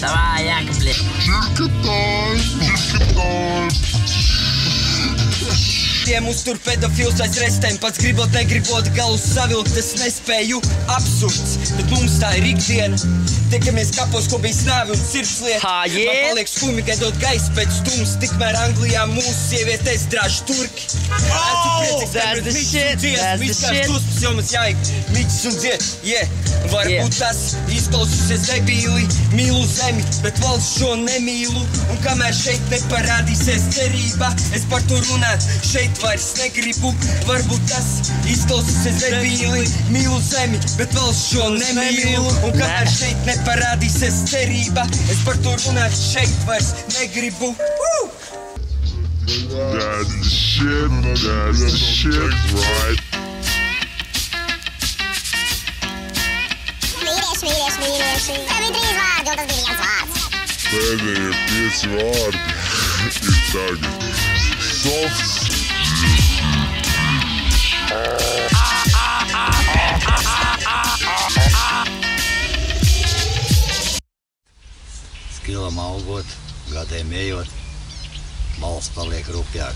Давай, Яков, блядь. Mūs tur pedofils aiz restēm, pats gribot, negribot, galus savilkt, es nespēju. Absurds, bet mums tā ir ikdiena. Tiekamies kapos, ko bija snāvi un sirdslieta. Man paliek skumi, gaidot gaisu pēc stums, tikmēr Anglijā mūsu sievietes drāž turki. Esmu priecīgs, ka pret miķis un dzies, miskās dusmas, jo mums jāik miķis un dzies. Varbūt tas izklausīsies debīli, mīlu zemi, bet valsts šo nemīlu. Un kamēr šeit neparādīsies cerība, es par to runāt šeit vairs negribu. Varbūt tas izklausīsies debīli, mīlu zemi, bet valsts šo nemīlu. Un kamēr šeit neparādīsies cerība, es par to runāt šeit vairs negribu. That's the shit, right? Mīļieši. Tev ir 3 vārdi, un tas bija 1 vārds. Pēdējie 5 vārdi ir tagad. Softs. Skilam augot, gadiem ejot, balss paliek rupjāk.